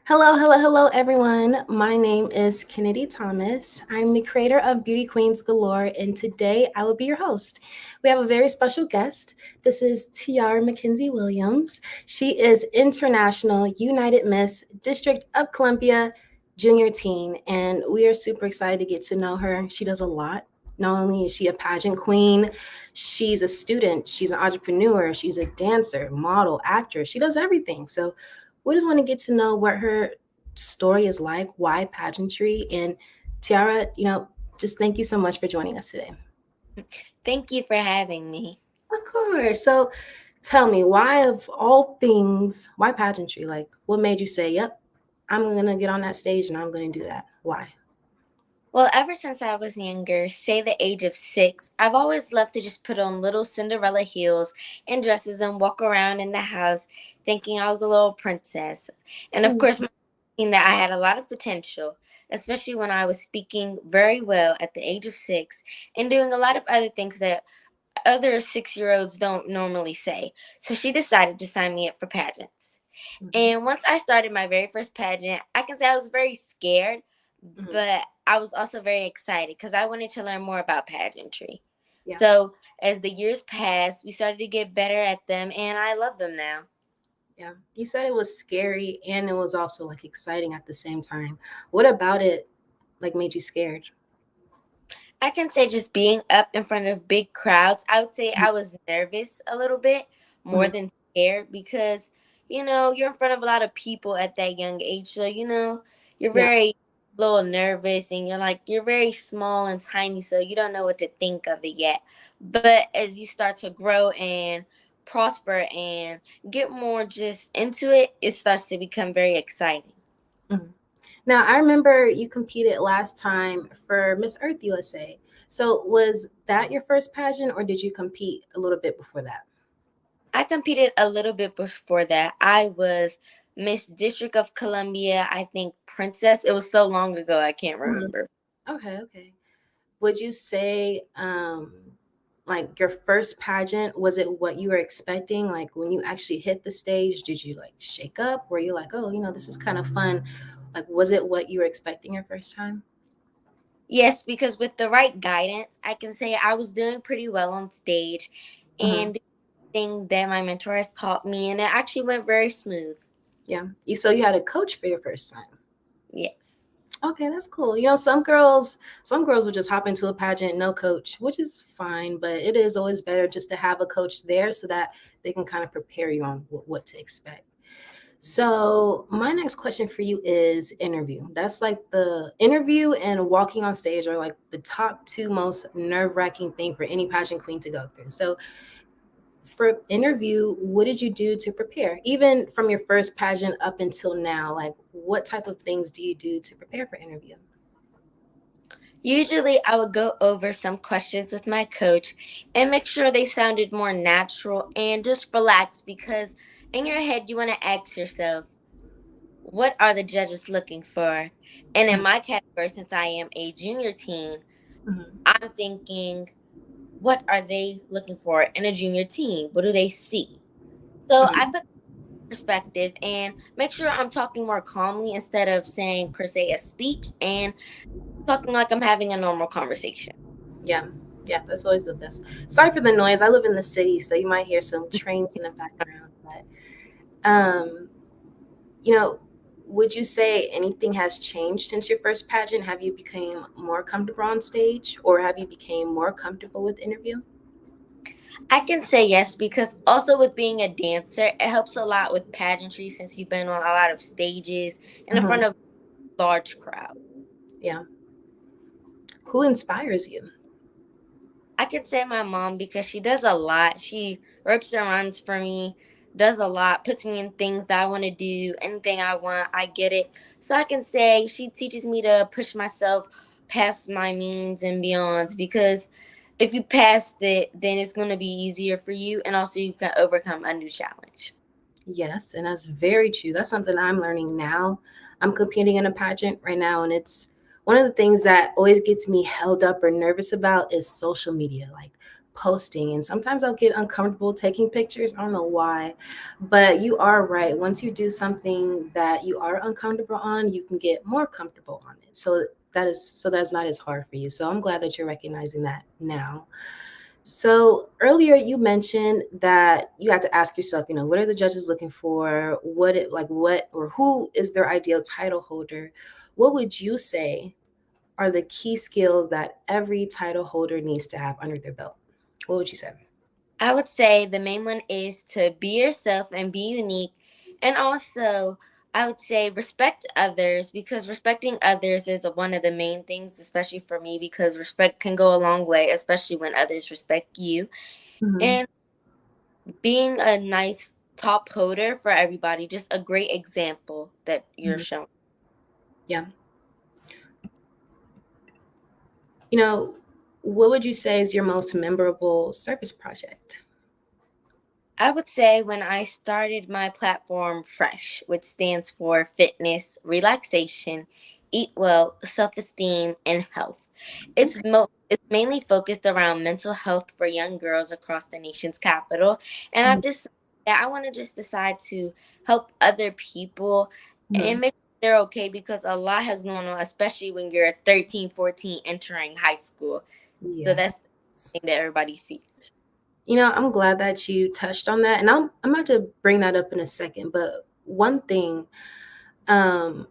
Hello, hello, hello, everyone. My name is Kennedy Thomas. I'm the creator of Beauty Queens Galore, and today I will be your host. We have a very special guest. This is Tiarah Williams. She is International United Miss District of Columbia Jr.Teen, and we are super excited to get to know her. She does a lot. Not only is she a pageant queen, she's a student, she's an entrepreneur, she's a dancer, model, actress. She does everything. So we just want to get to know what her story is like, why pageantry. And Tiara, just thank you so much for joining us today. Thank you for having me. Of course. So tell me, why of all things, why pageantry? Like, what made you say, yep, I'm going to get on that stage and I'm going to do that? Why? Well, ever since I was younger, say the age of 6, I've always loved to just put on little Cinderella heels and dresses and walk around in the house thinking I was a little princess. And of Mm, course, my thinking that I had a lot of potential, especially when I was speaking very well at the age of 6 and doing a lot of other things that other 6-year-olds don't normally say. So she decided to sign me up for pageants. mhm, And once I started my very first pageant, I can say I was very scared, mhm. but I was also very excited because I wanted to learn more about pageantry. Yeah. So as the years passed, we started to get better at them, and I love them now. Yeah. You said it was scary and it was also like exciting at the same time. What about it like made you scared? I can say just being up in front of big crowds, I would say I was nervous a little bit more Mhm. than scared because, you're in front of a lot of people at that young age. So, you're Yeah. very little nervous and you're very small and tiny. So you don't know what to think of it yet. But as you start to grow and prosper and get more just into it, it starts to become very exciting. Mhm. Now, I remember you competed last time for Miss Earth USA. So, was that your first pageant, or did you compete a little bit before that? I competed a little bit before that. I was Miss District of Columbia, I think Princess. It was so long ago, I can't Mhm. remember. Okay, okay. Would you say, like your first pageant, was it what you were expecting? Like when you actually hit the stage, did you like shake up? Were you like, oh, this is kind of fun? Like, was it what you were expecting your first time? Yes, because with the right guidance, I can say I was doing pretty well on stage Hmm. and thing that my mentor has taught me, and it actually went very smooth. Yeah. So you had a coach for your first time. Yes. Okay, that's cool. Some girls would just hop into a pageant, no coach, which is fine, but it is always better just to have a coach there so that they can kind of prepare you on what to expect. So, my next question for you is interview. That's like the interview and walking on stage are like the top two most nerve-wracking thing for any pageant queen to go through. So, for interview, what did you do to prepare? Even from your first pageant up until now, like what type of things do you do to prepare for interview? Usually, I would go over some questions with my coach and make sure they sounded more natural and just relax because in your head, you want to ask yourself, what are the judges looking for? And in my category, since I am a junior teen, Mhm. I'm thinking, what are they looking for in a junior teen? What do they see? So I Mhm. put perspective and make sure I'm talking more calmly instead of saying per se a speech and talking like I'm having a normal conversation. Yeah, yeah, that's always the best. Sorry for the noise. I live in the city, so you might hear some trains in the background. But you know, would you say anything has changed since your first pageant? Have you become more comfortable on stage, or have you become more comfortable with interview? I can say yes because also with being a dancer, it helps a lot with pageantry since you've been on a lot of stages and in Hmm. front of large crowds. Yeah. Who inspires you? I could say my mom because she does a lot. She rips and runs for me, does a lot, puts me in things that I want to do. Anything I want, I get it. So I can say she teaches me to push myself past my means and beyonds because if you pass it, then it's going to be easier for you and also you can overcome a new challenge. Yes, and that's very true. That's something I'm learning now. I'm competing in a pageant right now, and it's one of the things that always gets me held up or nervous about is social media, like posting, and sometimes I'll get uncomfortable taking pictures. I don't know why, but you are right. Once you do something that you are uncomfortable on, you can get more comfortable on it. So that's not as hard for you. So I'm glad that you're recognizing that now. So earlier you mentioned that you had to ask yourself, what are the judges looking for? What or who is their ideal title holder? What would you say are the key skills that every title holder needs to have under their belt? What would you say? I would say the main one is to be yourself and be unique. And also, I would say respect others, because respecting others is one of the main things, especially for me, because respect can go a long way, especially when others respect you. Hmm. And being a nice top holder for everybody, just a great example that you're showing. Yeah. You know, what would you say is your most memorable service project? I would say when I started my platform Fresh, which stands for fitness, relaxation, eat well, self-esteem, and health. It's mainly focused around mental health for young girls across the nation's capital, and I've decided that I want to just decide to help other people Mhm. and make sure they're okay, because a lot has going on, especially when you're 13, 14, entering high school. So that's the Yes. thing that everybody feels. I'm glad that you touched on that, and I'm about to bring that up in a second. But one thing, um,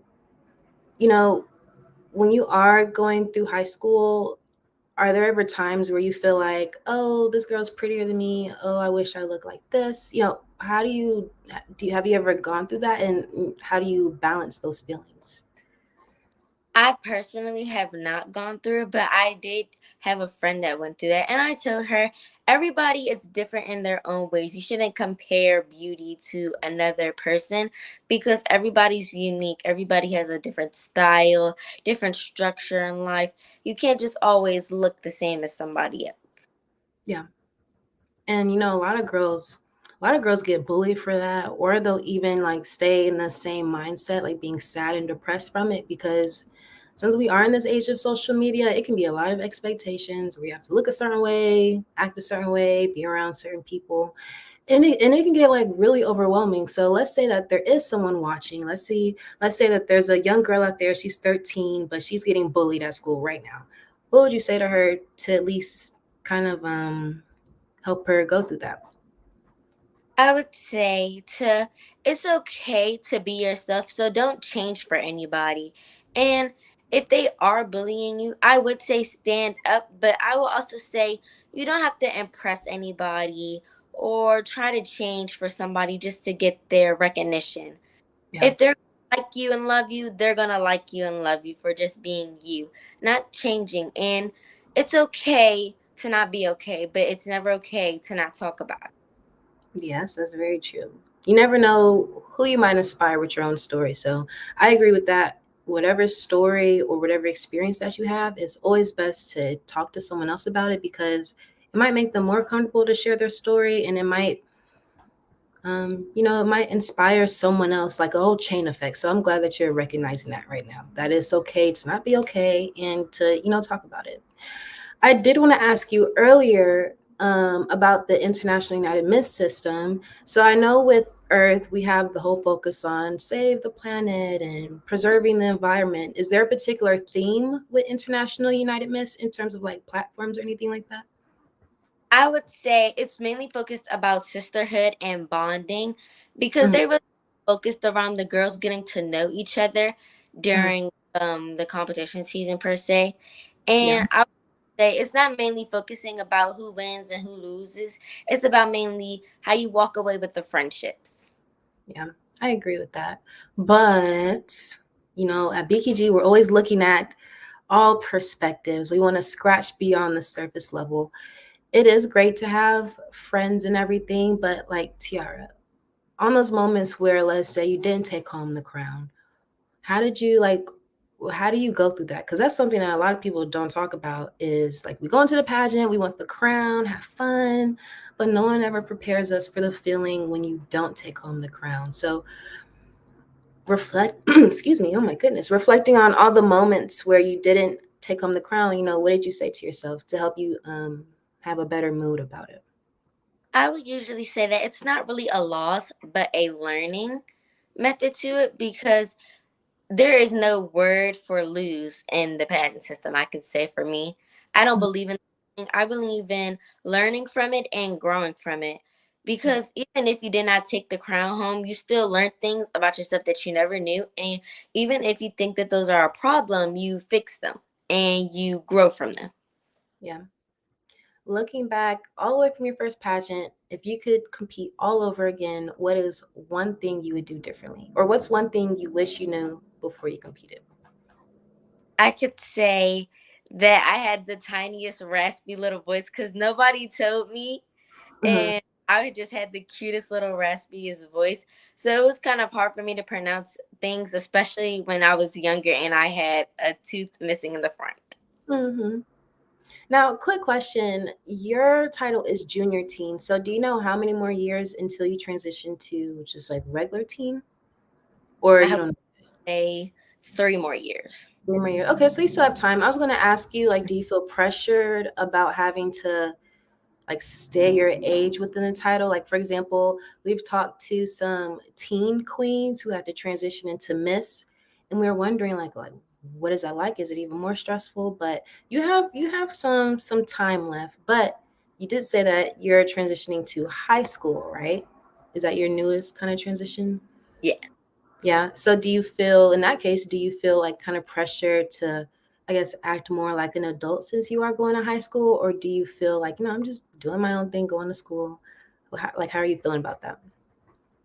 you know, when you are going through high school, are there ever times where you feel like, oh, this girl's prettier than me? Oh, I wish I looked like this. How do you have you ever gone through that, and how do you balance those feelings? I personally have not gone through it, but I did have a friend that went through that. And I told her everybody is different in their own ways. You shouldn't compare beauty to another person, because everybody's unique. Everybody has a different style, different structure in life. You can't just always look the same as somebody else. Yeah. And a lot of girls get bullied for that, or they'll even like stay in the same mindset, like being sad and depressed from it, because since we are in this age of social media, it can be a lot of expectations where you have to look a certain way, act a certain way, be around certain people. And it can get like really overwhelming. So let's say that there is someone watching. Let's say that there's a young girl out there, she's 13, but she's getting bullied at school right now. What would you say to her to at least kind of help her go through that? I would say to it's okay to be yourself, so don't change for anybody. And if they are bullying you, I would say stand up, but I will also say you don't have to impress anybody or try to change for somebody just to get their recognition. Yeah. If they're like you and love you, they're gonna like you and love you for just being you, not changing. And it's okay to not be okay, but it's never okay to not talk about it. Yes, that's very true. You never know who you might inspire with your own story. So I agree with that. Whatever story or whatever experience that you have, it's always best to talk to someone else about it, because it might make them more comfortable to share their story, and it might inspire someone else, like a whole chain effect. So I'm glad that you're recognizing that right now. That it's okay to not be okay, and to, talk about it. I did want to ask you earlier about the International United Miss system. So I know with Earth, we have the whole focus on save the planet and preserving the environment. Is there a particular theme with International United Miss in terms of like platforms or anything like that? I would say it's mainly focused about sisterhood and bonding, because Mhm, they were focused around the girls getting to know each other mhm. during the competition season per se. Yeah, And I would say it's not mainly focusing about who wins and who loses. It's about mainly how you walk away with the friendships. yeah, I agree with that. But, at BKG, we're always looking at all perspectives. We want to scratch beyond the surface level. It is great to have friends and everything, but like Tiara, on those moments where, let's say, you didn't take home the crown, how did you like? How do you go through that? Because that's something that a lot of people don't talk about. Is like we go into the pageant, we want the crown, have fun, but no one ever prepares us for the feeling when you don't take home the crown. So reflect. Excuse me. Oh my goodness. Reflecting on all the moments where you didn't take home the crown. What did you say to yourself to help you have a better mood about it? I would usually say that it's not really a loss, but a learning method to it because there is no word for lose in the patent system, I could say for me. I don't believe in I believe in learning from it and growing from it. Because even if you did not take the crown home, you still learn things about yourself that you never knew. And even if you think that those are a problem, you fix them and you grow from them. Yeah. Looking back all the way from your first pageant, if you could compete all over again, what is one thing you would do differently? Or what's one thing you wish you knew before you competed? I could say that I had the tiniest raspy little voice because nobody told me, Hmm. and I just had the cutest little raspiest voice. So it was kind of hard for me to pronounce things, especially when I was younger and I had a tooth missing in the front. Hmm. Now, quick question. Your title is Junior Teen. So, do you know how many more years until you transition to just like regular teen? Or I you have don't know? to say 3 more years. 3 more years. Okay, so you still have time. I was going to ask you, like, do you feel pressured about having to like stay your age within the title? Like, for example, we've talked to some teen queens who had to transition into Miss, and we were wondering like what is that like? Is it even more stressful? But you have some time left. But you did say that you're transitioning to high school, right? Is that your newest kind of transition? Yeah. Yeah. So do you feel, in that case, do you feel like kind of pressure to, I guess, act more like an adult since you are going to high school? Or do you feel like, I'm just doing my own thing, going to school? Like, how are you feeling about that?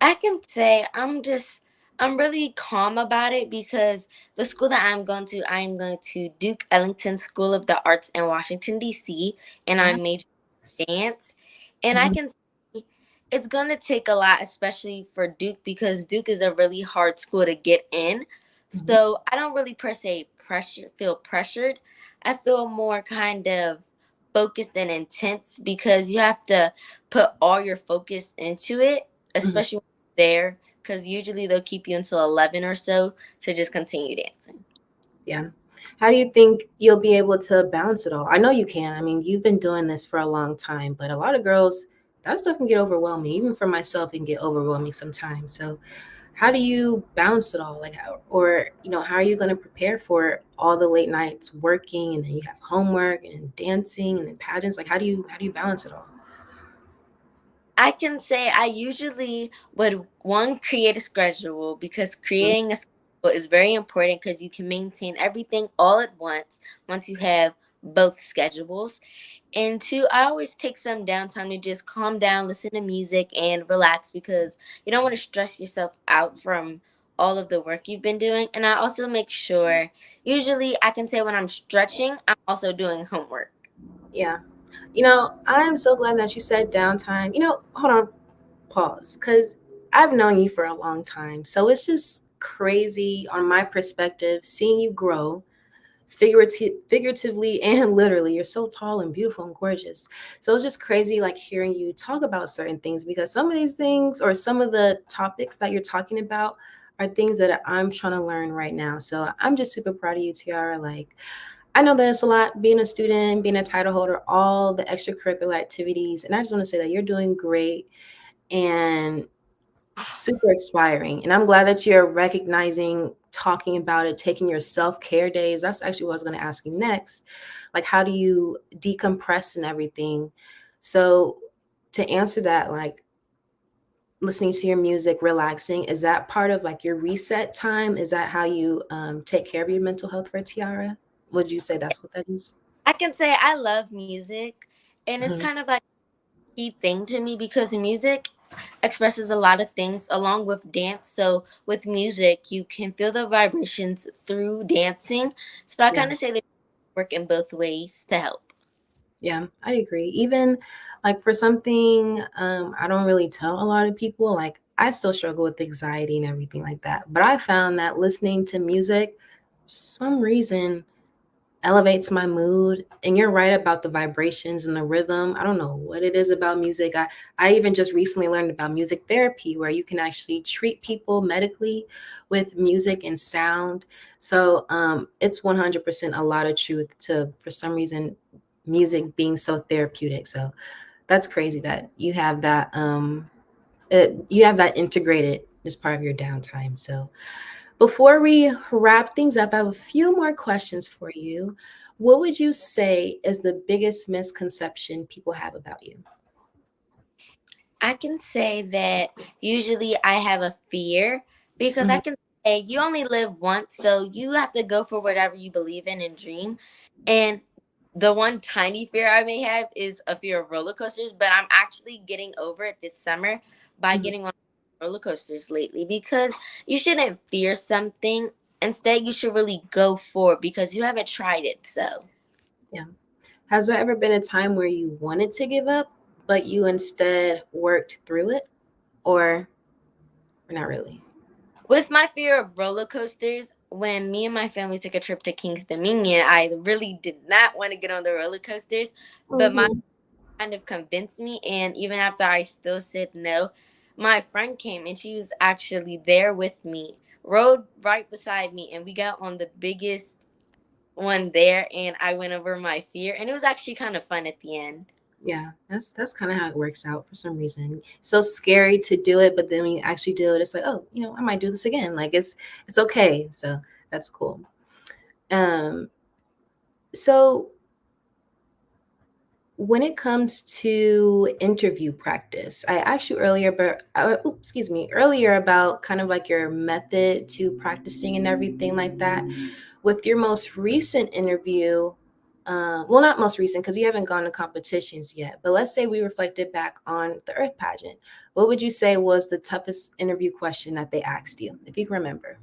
I can say I'm really calm about it because the school that I am going to Duke Ellington School of the Arts in Washington D.C. and I'm majoring in Yes. dance. And I Mhm, can say it's going to take a lot, especially for Duke, because Duke is a really hard school to get in. mhm. So I don't really per se feel pressured. I feel more kind of focused and intense because you have to put all your focus into it, Mhm. especially there, because usually they'll keep you until 11 or so to just continue dancing. Yeah. How do you think you'll be able to balance it all? I know you can. I mean, you've been doing this for a long time, but a lot of girls, that stuff can get overwhelming. Even for myself, it can get overwhelming sometimes. So, how do you balance it all? Like, or how are you going to prepare for all the late nights working, and then you have homework and dancing and then pageants? Like, how do you balance it all? I can say I usually would one create a schedule because Mhm. creating a schedule is very important because you can maintain everything all at once you have both schedules. And two, I always take some downtime to just calm down, listen to music, and relax because you don't want to stress yourself out from all of the work you've been doing. And I also make sure, usually, I can say when I'm stretching, I'm also doing homework. Yeah. I'm so glad that you said downtime. Hold on, pause, because I've known you for a long time. So it's just crazy on my perspective seeing you grow figuratively and literally. You're so tall and beautiful and gorgeous. So it's just crazy like hearing you talk about certain things, because some of these things or some of the topics that you're talking about are things that I'm trying to learn right now. So I'm just super proud of you, Tiara. Like, I know that it's a lot being a student, being a title holder, all the extracurricular activities. And I just want to say that you're doing great and super inspiring. And I'm glad that you're recognizing, talking about it, taking your self-care days. That's actually what I was going to ask you next. Like, how do you decompress and everything? So, to answer that, like listening to your music, relaxing, is that part of like your reset time? Is that how you take care of your mental health for Tiara? Would you say that's what that is? I can say I love music, and it's Mhm. kind of like a key thing to me because music expresses a lot of things along with dance. So with music, you can feel the vibrations through dancing. So I Yeah. kind of say they work in both ways to help. Yeah, I agree. Even like for something I don't really tell a lot of people, like I still struggle with anxiety and everything like that. But I found that listening to music, for some reason, elevates my mood. And you're right about the vibrations and the rhythm. I don't know what it is about music. I even just recently learned about music therapy, where you can actually treat people medically with music and sound. So it's 100% a lot of truth to, for some reason, music being so therapeutic. So that's crazy that you have that integrated as part of your downtime. So before we wrap things up, I have a few more questions for you. What would you say is the biggest misconception people have about you? I can say that usually I have a fear because I Mhm. can say you only live once, so you have to go for whatever you believe in and dream. And the one tiny fear I may have is a fear of roller coasters, but I'm actually getting over it this summer by Mhm. getting on roller coasters lately because you shouldn't fear something. Instead, you should really go for it because you haven't tried it. So. Yeah. Has there ever been a time where you wanted to give up, but you instead worked through it? Or not really? With my fear of roller coasters, when me and my family took a trip to King's Dominion, I really did not want to get on the roller coasters, but my Hmm. kind of convinced me. And even after I still said no, my friend came and she was actually there with me, rode right beside me, and we got on the biggest one there. And I went over my fear, and it was actually kind of fun at the end. Yeah, that's kind of how it works out for some reason. So scary to do it, but then when you actually do it, it's like, oh, I might do this again. Like it's okay. So that's cool. Um, so when it comes to interview practice, I asked you earlier, but excuse me, earlier about kind of like your method to practicing and everything like that. With your most recent interview, well, not most recent because you haven't gone to competitions yet, but let's say we reflected back on the Earth pageant. What would you say was the toughest interview question that they asked you, if you can remember?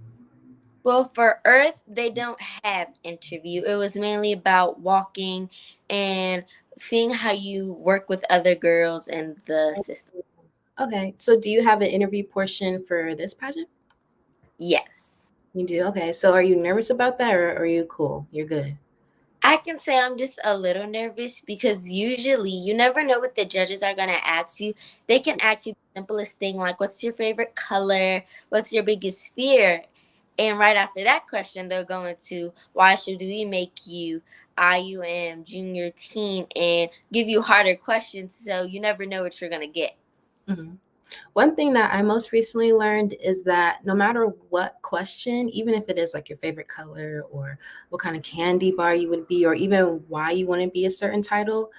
Well, for Earth, they don't have interview. It was mainly about walking and seeing how you work with other girls in the system. Okay, so do you have an interview portion for this pageant? Yes. You do? Okay, so are you nervous about that or are you cool? You're good. I can say I'm just a little nervous because usually you never know what the judges are going to ask you. They can ask you the simplest thing like, what's your favorite color? What's your biggest fear? And right after that question, they're going to, why should we make you IUM, junior teen, and give you harder questions so you never know what you're going to get. Mhm. One thing that I most recently learned is that no matter what question, even if it is like your favorite color or what kind of candy bar you would be, or even why you want to be a certain title,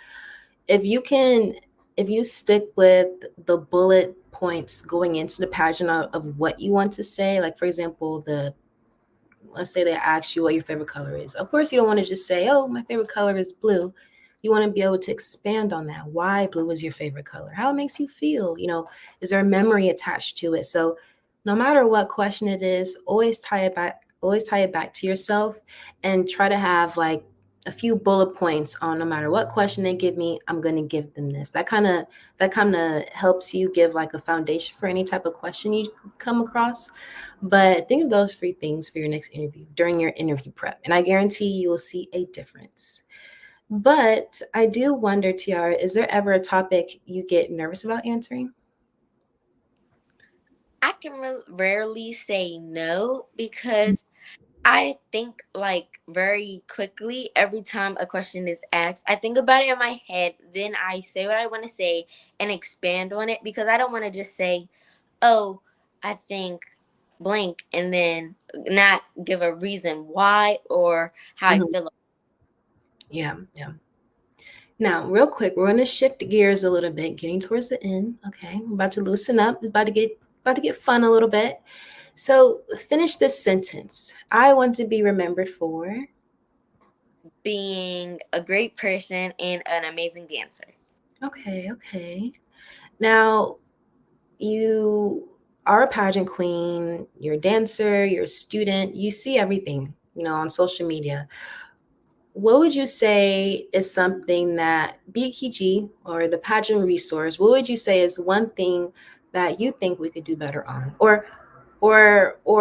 if you can, if you stick with the bullet points going into the pageant of what you want to say, like for example, let's say they ask you what your favorite color is. Of course, you don't want to just say, oh, my favorite color is blue. You want to be able to expand on that. Why blue is your favorite color? How it makes you feel? Is there a memory attached to it? So no matter what question it is, always tie it back to yourself and try to have like a few bullet points on no matter what question they give me, I'm going to give them this. That kind of helps you give like a foundation for any type of question you come across. But think of those three things for your next interview during your interview prep, and I guarantee you will see a difference. But I do wonder, Tiara, is there ever a topic you get nervous about answering? I can rarely say no because I think like very quickly every time a question is asked. I think about it in my head, then I say what I want to say and expand on it because I don't want to just say, "Oh, I think blank," and then not give a reason why or how I Mhm. feel. Yeah, yeah. Now, real quick, we're going to shift gears a little bit, getting towards the end. Okay, I'm about to loosen up. It's about to get fun a little bit. So, finish this sentence. I want to be remembered for. Being a great person and an amazing dancer. Okay, okay. Now, you are a pageant queen, you're a dancer, you're a student, you see everything, on social media. What would you say is something that BKG or the pageant resource, what would you say is one thing that you think we could do better on? Or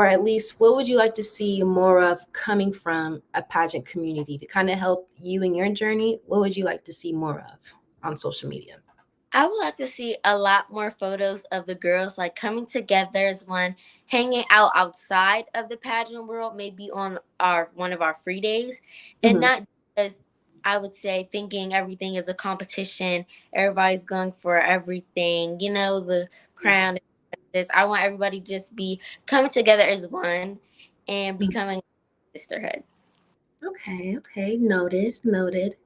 at least what would you like to see more of coming from a pageant community to kind of help you in your journey? What would you like to see more of on social media? I would like to see a lot more photos of the girls like coming together as one, hanging out outside of the pageant world, maybe on our one of our free days, and Mhm. not just I would say thinking everything is a competition. Everybody's going for everything. You know, the Yeah. crown. This. I want everybody to just be coming together as one and Mm. becoming a sisterhood. Okay, okay, noted, noted.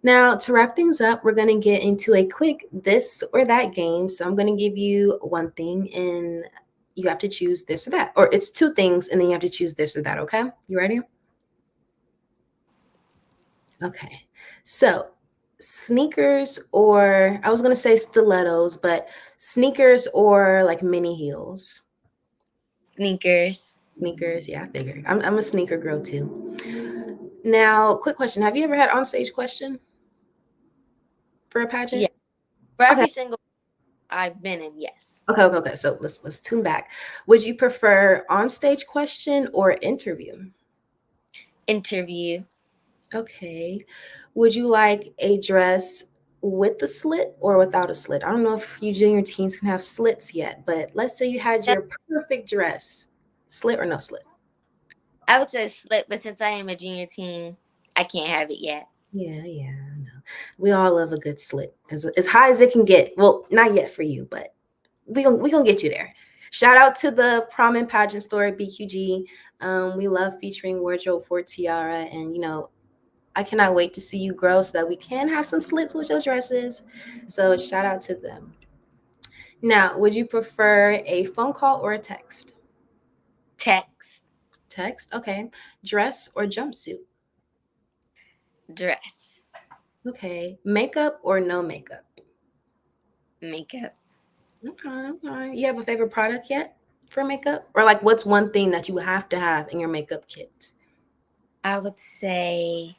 Now, to wrap things up, we're going to get into a quick this or that game. So I'm going to give you one thing and you have to choose this or that. Or it's two things and then you have to choose this or that, okay? You ready? Okay. So, sneakers or I was going to say stilettos, but sneakers or like mini heels. Sneakers. Sneakers, yeah, I figured. I'm a sneaker girl too. Now, quick question. Have you ever had on-stage question for a Yeah. pageant? For Okay. every single I've been in, yes. Okay, okay, okay. So let's tune back. Would you prefer on-stage question or interview? Interview. Okay. Would you like a dress with the slit or without a slit? I don't know if you junior teens can have slits yet, but let's say you had Yeah, your perfect dress, slit or no slit. I would say slip, but since I am a junior teen, I can't have it yet. Yeah, yeah, I know. We all love a good slit, as high as it can get. Well, not yet for you, but we gonna get you there. Shout out to the prom and pageant store at BQG. We love featuring wardrobe for Tiara, and I cannot wait to see you grow so that we can have some slits with your dresses. So shout out to them. Now, would you prefer a phone call or a text? Text. Text, okay. Dress or jumpsuit? Dress. Okay. Makeup or no makeup? Makeup. Okay, okay. You have a favorite product yet for makeup? Or like what's one thing that you have to have in your makeup kit? I would say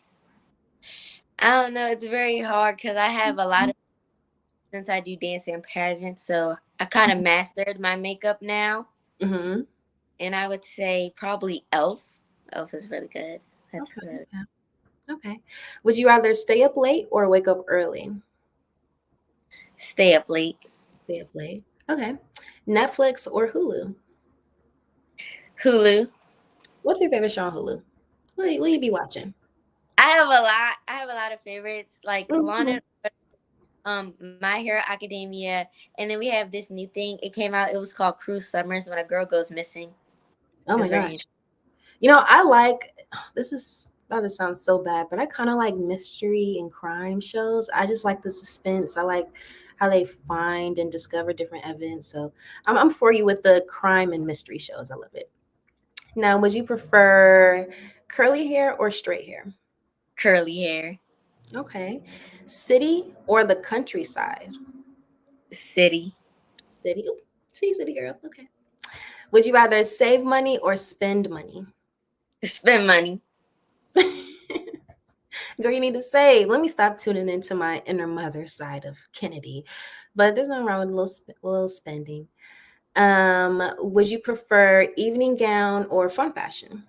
I don't know. It's very hard because I have a lot of since I do dance and pageants, so I kind of mastered my makeup now. Mm-hmm. And I would say probably Elf. Elf is really good. That's Okay, really okay, okay. Would you rather stay up late or wake up early? stay up late. Stay up late. Okay. Netflix or Hulu? Hulu. What's your favorite show on Hulu? Will you be watching? I have a lot. I have a lot of favorites like Law Mhm. and My Hero Academia, and then we have this new thing. It came out. It was called Cruise Summers when a girl goes missing. Oh my It's very gosh. interesting. I like this is about to sound so bad, but I kind of like mystery and crime shows. I just like the suspense. I like how they find and discover different evidence. So I'm for you with the crime and mystery shows. I love it. Now, would you prefer curly hair or straight hair? Curly hair. Okay. City or the countryside? City. City. Ooh, she's city girl. Okay. Would you rather save money or spend money? Spend money. Girl, you need to save. Let me stop tuning into my inner mother side of Kennedy. But there's nothing wrong with a little spending. Would you prefer evening gown or fun fashion?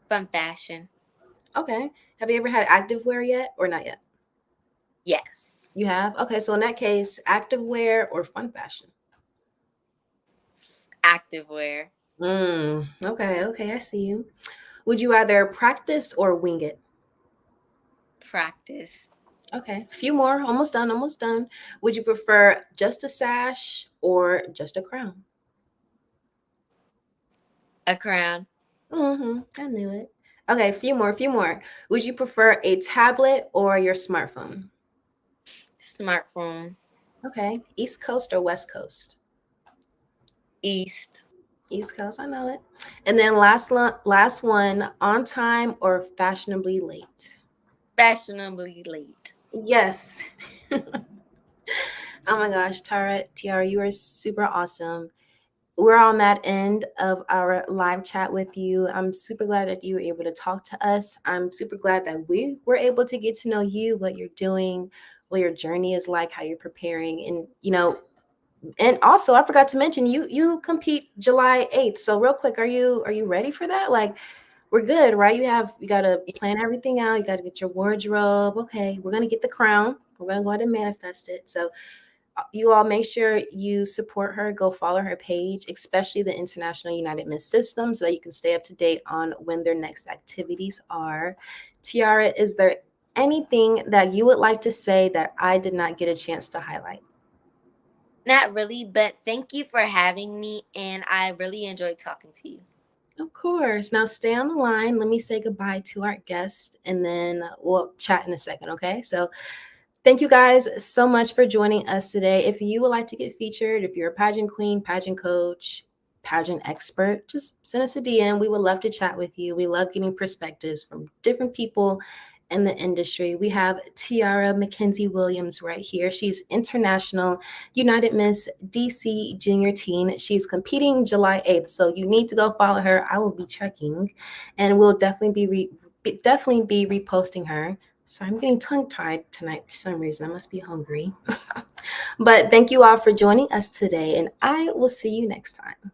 Fun fashion. Okay. Have you ever had activewear yet or not yet? Yes. You have? Okay, so in that case, activewear or fun fashion? Active wear. Okay, okay, I see you. Would you rather practice or wing it? Practice. Okay, a few more, almost done, almost done. Would you prefer just a sash or just a crown? A crown. I knew it. Okay, a few more, a few more. Would you prefer a tablet or your smartphone? Smartphone. Okay, East Coast or West Coast? East. East Coast, I know it. And then last one, on time or fashionably late? Fashionably late. Yes. Oh my gosh, Tiara, you are super awesome. We're on that end of our live chat with you. I'm super glad that you were able to talk to us. I'm super glad that we were able to get to know you, what you're doing, what your journey is like, how you're preparing, and also I forgot to mention you compete July 8th. So real quick, are you ready for that? Like we're good, right? You got to plan everything out. You got to get your wardrobe. Okay, we're going to get the crown. We're going to go ahead and manifest it. So you all make sure you support her. Go follow her page, especially the International United Miss System, so that you can stay up to date on when their next activities are. Tiara, is there anything that you would like to say that I did not get a chance to highlight? Not really, but thank you for having me, and I really enjoyed talking to you. Of course. Now stay on the line. Let me say goodbye to our guest and then we'll chat in a second, okay? So thank you guys so much for joining us today. If you would like to get featured, if you're a pageant queen, pageant coach, pageant expert, just send us a DM. We would love to chat with you. We love getting perspectives from different people in the industry. We have Tiarah Williams right here. She's international United Miss DC Jr.Teen. She's competing July 8th, so you need to go follow her. I will be checking, and we'll definitely be reposting her. So I'm getting tongue tied tonight for some reason. I must be hungry. But thank you all for joining us today, and I will see you next time.